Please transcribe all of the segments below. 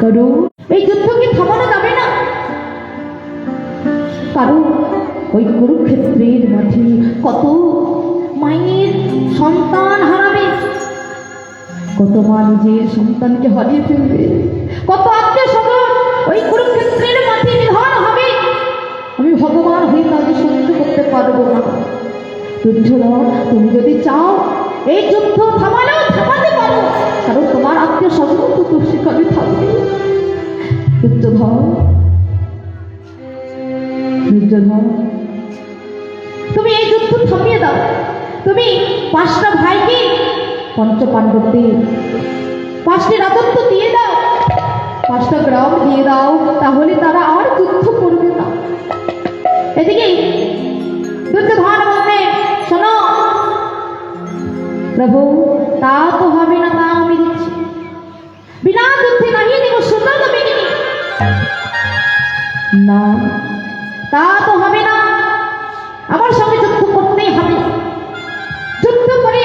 কারণ এই যুদ্ধকে থামানো যাবে না, কারণ ওই কুরুক্ষেত্রের মাঠে কত মায়ের সন্তান হারাবে, কত মা নিজের সন্তানকে হারিয়ে ফেলবে, কত আত্মীয় স্বজন ওই কুরুক্ষেত্রের মাঠে নিধন হবে। আমি ভগবান হয়ে তাদের সহ্য করতে পারবো না। দুর্যোধন, তুমি যদি চাও এই যুদ্ধ থামালেও থামাতে পারো, কারণ তোমার আত্মীয় স্বজন তো তোর সেখানে থাকবে। দুর্যোধন, দুর্যোধন, তুমি এই যুদ্ধ থামিয়ে দাও। তুমি 5টা ভাইকে পঞ্চপাণ্ডবদের 5টি রাজত্ব দিয়ে দাও, 5টা গ্রাম দিয়ে দাও, তাহলে তারা আর যুদ্ধ করবে না। এদিকে দুর্যোধন বলবে, শোনো প্রভু, তা তো হবে না, তা আমি দিচ্ছি, বিনা যুদ্ধে নাহিয়ে দেব সুন্দর বিকিনি। না, তা তো হবে না, আমার সঙ্গে যুদ্ধ করতেই হবে। যুদ্ধ করে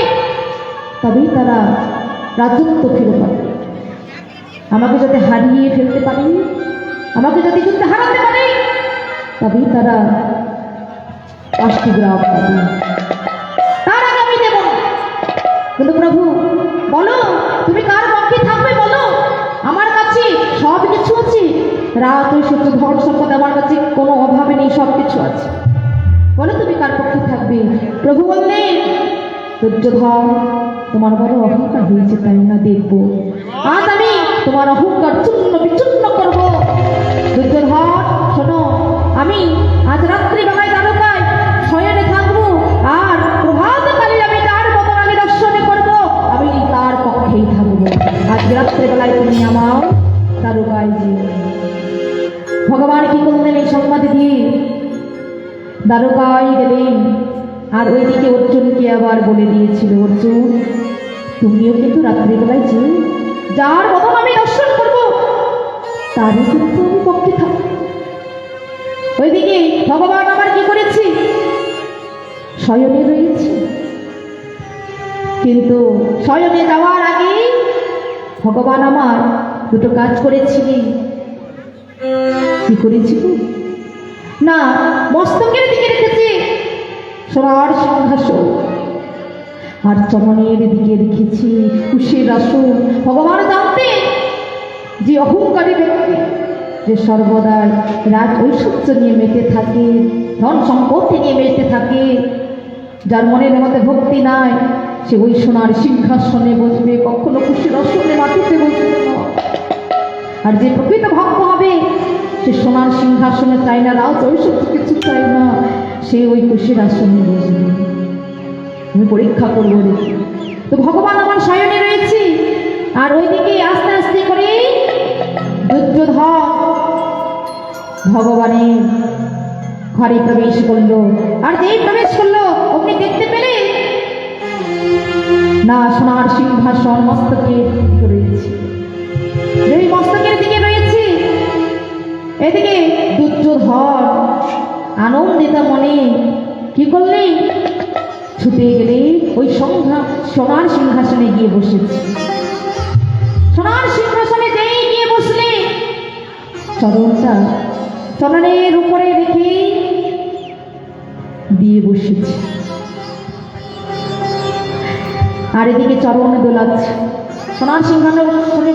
তবেই তারা রাজত্ব ফিরে পাবে। আমাকে যদি হারিয়ে ফেলতে পারে, আমাকে যদি যুদ্ধে হারাতে পারে, তবেই তারা 5টি গ্রাম পাবে, তার আগে আমি দেব না। কিন্তু প্রভু বলো, তুমি কার পক্ষে থাকবে বলো, আমার কাছে সব কিছু আছে, রাত সত্য ধন সম্পদ আমার কাছে কোনো অভাবে নেই, সব কিছু আছে, বলো তুমি কার পক্ষে থাকবে। প্রভু বললেন, দুর্যোধন, তোমার বড় অহংকার হয়েছে, তাই না, দেখবো আজ আমি তোমার অহংকার চূর্ণ বিচূর্ণ করবো। দুর্যোধন শোনো, আমি আজ রাত্রিবেলায় দ্বারকায় শয়নে থাকবো, আর প্রভাতকালে আমি তার বদনামে দর্শনে করবো, আমি তার পক্ষেই থাকবো। আজ রাত্রিবেলায় তুমি আমার দ্বারকায় যে। ভগবান কি করলেন এই সংবাদ দিয়ে? দ্বারকায় গেলেন, আর ওইদিকে অর্জুনকে আবার বলে দিয়েছিল, অর্জুন তুমিও কিন্তু রাত্রিবেলায় যে যার বদন আমি দর্শন করবো, তারই কিন্তু আমি পক্ষে থাকবো। ওইদিকে ভগবান আবার কি করেছি, শয়নে রয়েছে, কিন্তু শয়নে যাওয়ার আগে ভগবান আমার দুটো কাজ করেছিলেন। কি করেছিল না, মস্তকের দিকে রেখেছি সোনার সিংহাসন, আর চমনের দিকে রেখেছি কুশের আসন। ভগবান জানতেন যে অহংকারী ব্যক্তি, যে সর্বদাই রাজ ঐশ্বর্য নিয়ে মেতে থাকে, ধন সম্পত্তি নিয়ে মেতে থাকে, যার মনের মধ্যে ভক্তি নাই, সে ওই সোনার সিংহাসনে বসবে, কখনো কুশের আসনে মাটিতে বসবে না। আর যে প্রকৃত ভক্ত হবে, সে সোনার সিংহাসনে চায় না, রাজ ঐশ্বর্য কিছু চায় না, সে ওই কুশের আসনে বসবে। আমি পরীক্ষা করবো দেখি। তো ভগবান আমার শয়নে রয়েছে, আর ওইদিকে আস্তে আস্তে করে দুর্যোধন ভগবানের ঘরে প্রবেশ করলো। আর যেই প্রবেশ করলো, অমনি দেখতে পেলে না সোনার সিংহাসন মস্তকের দিকে রয়েছে, যেই মস্তকের দিকে রয়েছে, এদিকে দুর্যোধন আনন্দিত মনে কি করলে, ছুটে গেলে ওই সোনার সিংহাসনে গিয়ে বসেছে। সোনার সিংহাসনে যেই গিয়ে বসলে, চরণটা চরণের উপরে রেখে দিয়ে বসেছে, আর এদিকে চরণ দোলাচ্ছে। সোনার সিংহাসনে